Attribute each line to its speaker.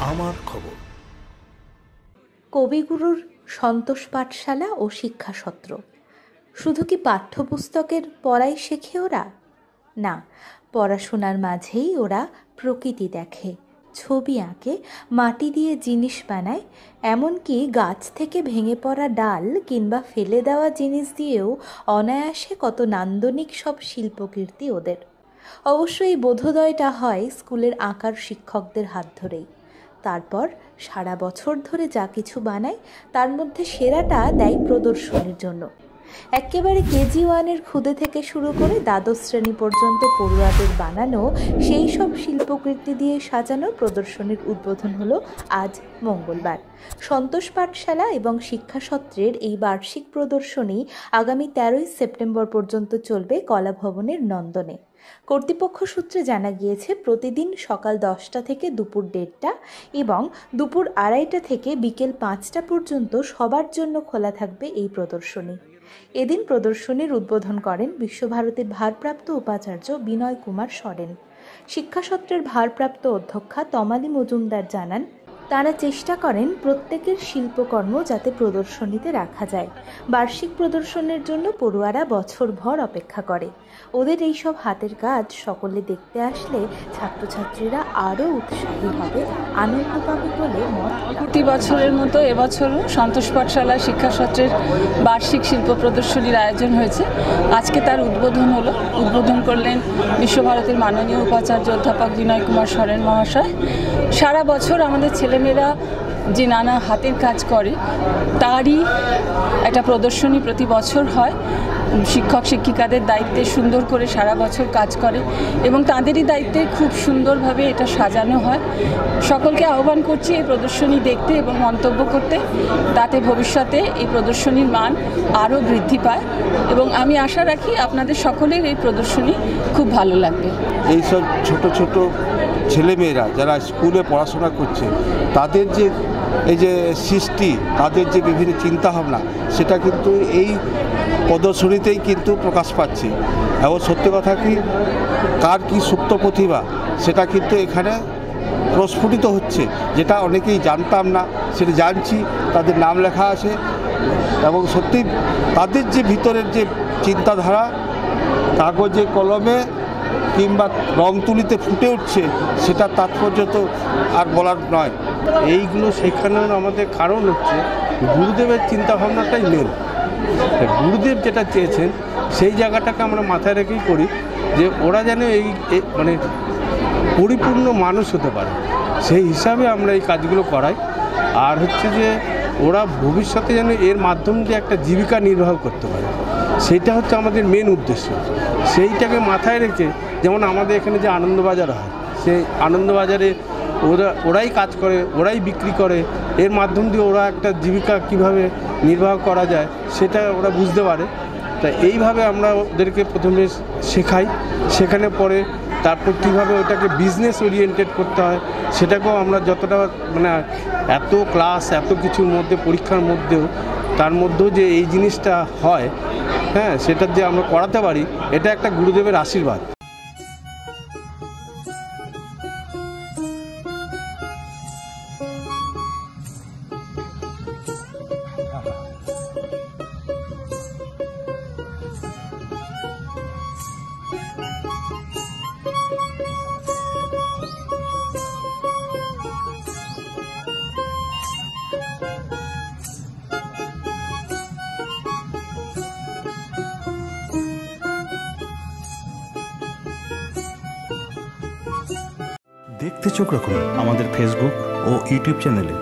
Speaker 1: আমার খবর।
Speaker 2: কবিগুরুর সন্তোষ পাঠশালা ও শিক্ষাসত্র শুধু কি পাঠ্যপুস্তকের পড়াই শেখে ওরা? না, পড়াশোনার মাঝেই ওরা প্রকৃতি দেখে, ছবি আঁকে, মাটি দিয়ে জিনিস বানায়, এমনকি গাছ থেকে ভেঙে পড়া ডাল কিংবা ফেলে দেওয়া জিনিস দিয়েও অনায়াসে কত নান্দনিক সব শিল্পকীর্তি ওদের। অবশ্য এই বোধোদয়টা হয় স্কুলের আঁকার শিক্ষকদের হাত ধরেই। তারপর সারা বছর ধরে যা কিছু বানায় তার মধ্যে সেরাটা দেয় প্রদর্শনীর জন্য। একেবারে কেজি ওয়ানের খুদে থেকে শুরু করে দ্বাদশ শ্রেণী পর্যন্ত পড়ুয়াদের বানানো সেই সব শিল্পকৃতি দিয়ে সাজানো প্রদর্শনীর উদ্বোধন হলো আজ মঙ্গলবার। সন্তোষ পাঠশালা এবং শিক্ষাসত্রের এই বার্ষিক প্রদর্শনী আগামী 13ই সেপ্টেম্বর পর্যন্ত চলবে কলাভবনের নন্দনে। কর্তৃপক্ষ সূত্রে জানা গিয়েছে, প্রতিদিন সকাল 10টা থেকে দুপুর 1:30 এবং দুপুর 2:30 থেকে বিকেল 5টা পর্যন্ত সবার জন্য খোলা থাকবে এই প্রদর্শনী। এদিন প্রদর্শনীর উদ্বোধন করেন বিশ্বভারতীর ভারপ্রাপ্ত উপাচার্য বিনয় কুমার সরেন। শিক্ষাসত্রের ভারপ্রাপ্ত অধ্যক্ষা তমালী মজুমদার জানান, তারা চেষ্টা করেন প্রত্যেকের শিল্পকর্ম যাতে প্রদর্শনীতে রাখা যায়। বার্ষিক প্রদর্শনীর জন্য পড়ুয়ারা বছরভর অপেক্ষা করে। ওদের এইসব হাতের কাজ সকলে দেখতে আসলে ছাত্রছাত্রীরা আরও উৎসাহী হবে, আনন্দ পাবে বলে মত।
Speaker 3: প্রতি বছরের মতো এবছরও সন্তোষ পাঠশালা শিক্ষাসত্রের বার্ষিক শিল্প প্রদর্শনীর আয়োজন হয়েছে। আজকে তার উদ্বোধন হলো। উদ্বোধন করলেন বিশ্বভারতীর মাননীয় উপাচার্য অধ্যাপক বিনয় কুমার সরেন মহাশয়। সারা বছর আমাদের ছেলেমেয়েরা যে নানা হাতের কাজ করে তারই একটা প্রদর্শনী প্রতি বছর হয়। শিক্ষক শিক্ষিকাদের দায়িত্বে সুন্দর করে সারা বছর কাজ করে এবং তাদেরই দায়িত্বে খুব সুন্দরভাবে এটা সাজানো হয়। সকলকে আহ্বান করছি এই প্রদর্শনী দেখতে এবং মন্তব্য করতে, তাতে ভবিষ্যতে এই প্রদর্শনীর মান আরও বৃদ্ধি পায় এবং আমি আশা রাখি আপনাদের সকলের এই প্রদর্শনী খুব ভালো লাগবে।
Speaker 4: এইসব ছোট ছোট ছেলেমেয়েরা যারা স্কুলে পড়াশোনা করছে তাদের যে এই যে সৃষ্টি, তাদের যে বিভিন্ন চিন্তাভাবনা, সেটা কিন্তু এই প্রদর্শনীতেই কিন্তু প্রকাশ পাচ্ছে। এবং সত্যি কথা কি, কার কি সুপ্ত প্রতিভা সেটা কিন্তু এখানে প্রস্ফুটিত হচ্ছে, যেটা অনেকেই জানতাম না, সেটা জানছি। তাদের নাম লেখা আছে এবং সত্যি তাদের যে ভিতরের যে চিন্তাধারা কাগজে কলমে কিংবা রং তুলিতে ফুটে উঠছে, সেটা তাৎপর্য তো আর বলার নয়। এইগুলো শেখানোর আমাদের কারণ হচ্ছে গুরুদেবের চিন্তাভাবনাটাই মেন। গুরুদেব যেটা চেয়েছেন সেই জায়গাটাকে আমরা মাথায় রেখেই করি, যে ওরা যেন এই মানে পরিপূর্ণ মানুষ হতে পারে, সেই হিসাবে আমরা এই কাজগুলো করাই। আর হচ্ছে যে ওরা ভবিষ্যতে যেন এর মাধ্যম দিয়ে একটা জীবিকা নির্বাহ করতে পারে, সেইটা হচ্ছে আমাদের মেন উদ্দেশ্য। সেইটাকে মাথায় রেখে, যেমন আমাদের এখানে যে আনন্দবাজার হয়, সেই আনন্দবাজারে ওরাই কাজ করে, ওরাই বিক্রি করে, এর মাধ্যম দিয়ে ওরা একটা জীবিকা কিভাবে নির্বাহ করা যায় সেটা ওরা বুঝতে পারে। তা এইভাবে আমরা ওদেরকে প্রথমে শেখাই, শেখানোর পরে তারপর কীভাবে ওটাকে বিজনেস ওরিয়েন্টেড করতে হয় সেটাকেও আমরা যতটা মানে এত ক্লাস এত কিছুর মধ্যে, পরীক্ষার মধ্যেও তার মধ্যেও যে এই জিনিসটা হয়, হ্যাঁ, সেটা যে আমরা করাতে পারি, এটা একটা গুরুদেবের আশীর্বাদ।
Speaker 1: দেখতে চোখ রাখুন আমাদের ফেসবুক ও ইউটিউব চ্যানেলে।